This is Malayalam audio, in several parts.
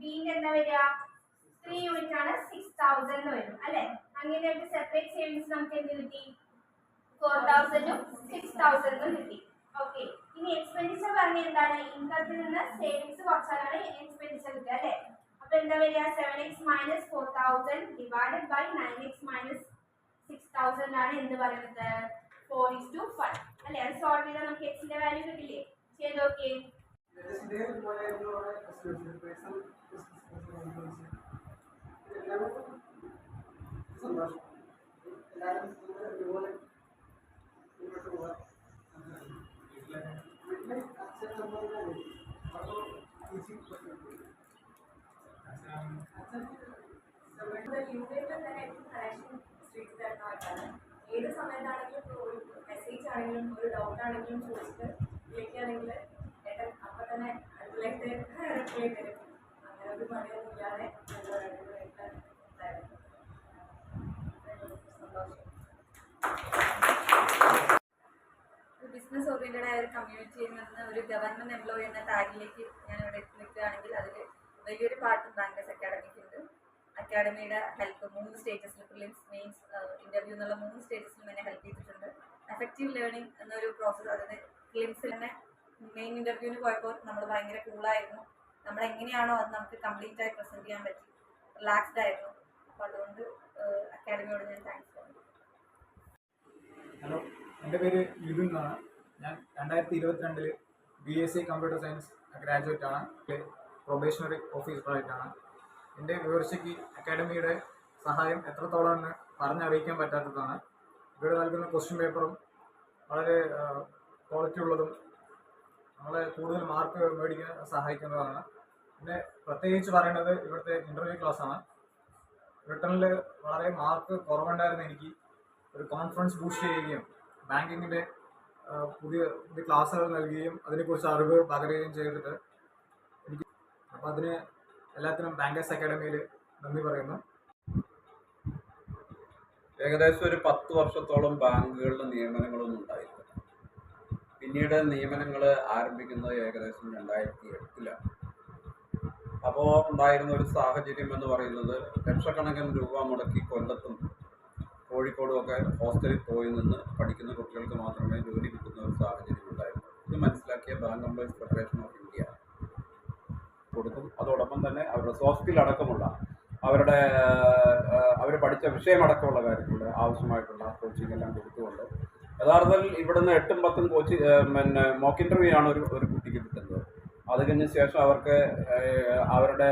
ബിന്റെ എന്താ വരിക 3 യൂണിറ്റ് ആണ് 6000 എന്ന് വരും അല്ലേ. അങ്ങനെയായിട്ട് സെപ്പറേറ്റ് സേവിങ്സ് നമുക്ക് എന്ത് കിട്ടി 4000 ഉം 6000 ഉം കിട്ടി. ഓക്കെ, ഇനി എക്സ്പെൻഡിച്ചർ പറഞ്ഞ എന്താണ് ഇൻകത്തിൽ നിന്ന് സേവിങ്സ് കുറച്ചാലാണ് എക്സ്പെൻഡിച്ചർ കിട്ടുക അല്ലേ. അപ്പൊ എന്താ വരിക 7x - 4000 ഡിവൈഡഡ് ബൈ 9x - 6000 ആണ് എന്ത് പറയുന്നത് 4:5 അല്ലേ. അത് സോൾവ് ചെയ്താൽ നമുക്ക് x ന്റെ വാല്യൂ കിട്ടില്ലേ. ചെയ്ത് നോക്കിയേ. ഏത് സമയത്താണെങ്കിലും ഒരു മെസ്സേജ് ആണെങ്കിലും ഒരു ഡൗട്ട് ആണെങ്കിലും ചോദിച്ചിട്ട് വിളിക്കുകയാണെങ്കിൽ ഏട്ടൻ അപ്പം തന്നെ അടുക്കളയിട്ട് റിപ്ലൈ തരും. അങ്ങനെ ഒരു പണിയൊന്നും ഇല്ലാതെ സന്തോഷം. ബിസിനസ് ഓറിയന്റഡ് ആയ ഒരു കമ്മ്യൂണിറ്റിയിൽ നിന്ന് ഒരു ഗവൺമെന്റ് എംപ്ലോയി എന്ന ടാഗിലേക്ക് ഞാൻ ഇവിടെ നിൽക്കുകയാണെങ്കിൽ അതിൽ വലിയൊരു പാർട്ട് ബാങ്കേഴ്സ് അക്കാഡമിക്ക് ഉണ്ട്. അക്കാഡമിയുടെ ഹെൽപ്പ് 3 സ്റ്റേജസിൽ പ്രിലിംസ് മെയിൻസ് ഇന്റർവ്യൂ എന്നുള്ള 3 സ്റ്റേജസിലും എന്നെ ഹെൽപ്പ് ചെയ്തിട്ടുണ്ട്. എഫക്റ്റീവ് ലേണിംഗ് എന്നൊരു പ്രോസസ്സ്, അതായത് പ്രിലിംസിൽ തന്നെ മെയിൻ ഇന്റർവ്യൂവിന് പോയപ്പോൾ നമ്മൾ ഭയങ്കര കൂളായിരുന്നു. നമ്മൾ എങ്ങനെയാണോ അത് നമുക്ക് കംപ്ലീറ്റ് ആയി പ്രസന്റ് ചെയ്യാൻ പറ്റി, റിലാക്സ്ഡ് ആയിരുന്നു. അപ്പോൾ അതുകൊണ്ട് അക്കാഡമിയോട് ഞാൻ താങ്ക്സ് പറയുന്നു. ഹലോ, എൻ്റെ പേര് യുദുൻ എന്നാണ്. ഞാൻ 2022 BSc കമ്പ്യൂട്ടർ സയൻസ് ഗ്രാജുവേറ്റ് ആണ്. പ്രൊബേഷണറി ഓഫീസറായിട്ടാണ്. എൻ്റെ വിവർച്ചയ്ക്ക് അക്കാഡമിയുടെ സഹായം എത്രത്തോളം എന്ന് പറഞ്ഞറിയിക്കാൻ പറ്റാത്തതാണ്. ഇവിടെ നൽകുന്ന ക്വസ്റ്റ്യൻ പേപ്പറും വളരെ ക്വാളിറ്റി ഉള്ളതും നമ്മളെ കൂടുതൽ മാർക്ക് മേടിക്കാൻ സഹായിക്കുന്നതാണ്. പിന്നെ പ്രത്യേകിച്ച് പറയേണ്ടത് ഇവിടുത്തെ ഇൻ്റർവ്യൂ ക്ലാസ്സാണ്. റിട്ടണിൽ വളരെ മാർക്ക് കുറവുണ്ടായിരുന്ന എനിക്ക് ഒരു കോൺഫിഡൻസ് ബൂസ്റ്റ് ചെയ്യുകയും ബാങ്കിങ്ങിൻ്റെ പുതിയ ക്ലാസ്സുകൾ നൽകുകയും അതിനെക്കുറിച്ച് അറിവ് പകരുകയും ചെയ്തിട്ട് എനിക്ക്, അപ്പോൾ അതിന് എല്ലാത്തിനും ബാങ്കേഴ്സ് അക്കാഡമിയിൽ നന്ദി പറയുന്നു. ഏകദേശം ഒരു 10 വർഷത്തോളം ബാങ്കുകളിലെ നിയമനങ്ങളൊന്നും ഉണ്ടായിരുന്നു. പിന്നീട് നിയമനങ്ങൾ ആരംഭിക്കുന്നത് ഏകദേശം 2008-ലാണ്. അപ്പോൾ ഉണ്ടായിരുന്ന ഒരു സാഹചര്യം എന്ന് പറയുന്നത് ലക്ഷക്കണക്കിന് രൂപ മുടക്കി കൊല്ലത്തും കോഴിക്കോടും ഒക്കെ ഹോസ്റ്റലിൽ പോയി നിന്ന് പഠിക്കുന്ന കുട്ടികൾക്ക് മാത്രമേ ജോലി കിട്ടുന്ന ഒരു സാഹചര്യം ഉണ്ടായിരുന്നു. ഇത് മനസ്സിലാക്കിയ bank employees federation of India കൊടുക്കും. അതോടൊപ്പം തന്നെ അവരുടെ സോഫ്റ്റ് സ്കിൽ അടക്കമുള്ള അവർ പഠിച്ച വിഷയമടക്കമുള്ള കാര്യങ്ങളുടെ ആവശ്യമായിട്ടുള്ള കോച്ചിങ് എല്ലാം കൊടുത്തുകൊണ്ട് യഥാർത്ഥത്തിൽ ഇവിടുന്ന് 8ഉം 10ഉം മോക്ക് ഇൻ്റർവ്യൂ ആണ് ഒരു കുട്ടിക്ക് കിട്ടുന്നത്. അത് കഴിഞ്ഞ ശേഷം അവർക്ക് അവരുടെ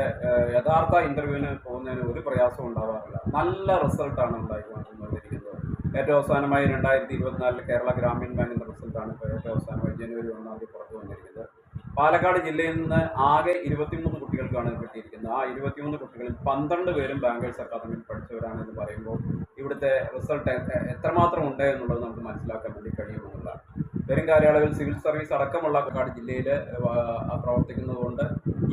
യഥാർത്ഥ ഇൻ്റർവ്യൂവിന് പോകുന്നതിന് ഒരു പ്രയാസവും ഉണ്ടാവാറില്ല. നല്ല റിസൾട്ടാണ് ഉണ്ടായിക്കൊണ്ടിരിക്കുന്നത്. ഏറ്റവും അവസാനമായി 2024 കേരള ഗ്രാമീൺ ബാങ്കിൻ്റെ റിസൾട്ടാണ് ഇപ്പോൾ ഏറ്റവും അവസാനമായി ജനുവരി 1 പുറത്തു വന്നിരിക്കുന്നത്. പാലക്കാട് ജില്ലയിൽ നിന്ന് ആകെ 23 കുട്ടികൾക്കാണ് കിട്ടിയിരിക്കുന്നത്. ആ 23 കുട്ടികളിൽ 12 പേരും ബാങ്കേഴ്സ് അക്കാദമിയിൽ പഠിച്ചവരാണെന്ന് പറയുമ്പോൾ ഇവിടുത്തെ റിസൾട്ട് എത്രമാത്രം ഉണ്ട് എന്നുള്ളത് നമുക്ക് മനസ്സിലാക്കാൻ വേണ്ടി കഴിയുമെന്നുള്ളതാണ്. വരും കാലയളവിൽ സിവിൽ സർവീസ് അടക്കമുള്ള പാലക്കാട് ജില്ലയിൽ പ്രവർത്തിക്കുന്നതുകൊണ്ട്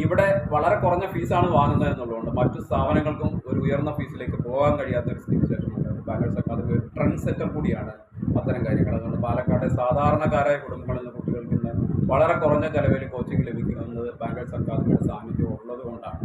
ഇവിടെ വളരെ കുറഞ്ഞ ഫീസാണ് വാങ്ങുന്നത് എന്നുള്ളതുകൊണ്ട് മറ്റു സ്ഥാപനങ്ങൾക്കും ഒരു ഉയർന്ന ഫീസിലേക്ക് പോകാൻ കഴിയാത്ത ഒരു സ്ഥിതിവിശേഷമുണ്ട്. ബാങ്കേഴ്സ് അക്കാദമി ഒരു ട്രെൻഡ് സെറ്റർ കൂടിയാണ് അത്തരം കാര്യങ്ങൾ. അതുകൊണ്ട് പാലക്കാട് സാധാരണക്കാരായ കുടുംബങ്ങളിൽ നിന്ന് കുട്ടികൾക്ക് ഇന്ന് വളരെ കുറഞ്ഞ ചെലവിൽ കോച്ചിങ് ലഭിക്കുന്നത് ബാങ്കേഴ്സ് അക്കാദമിയുടെ സാന്നിധ്യം ഉള്ളത് കൊണ്ടാണ്.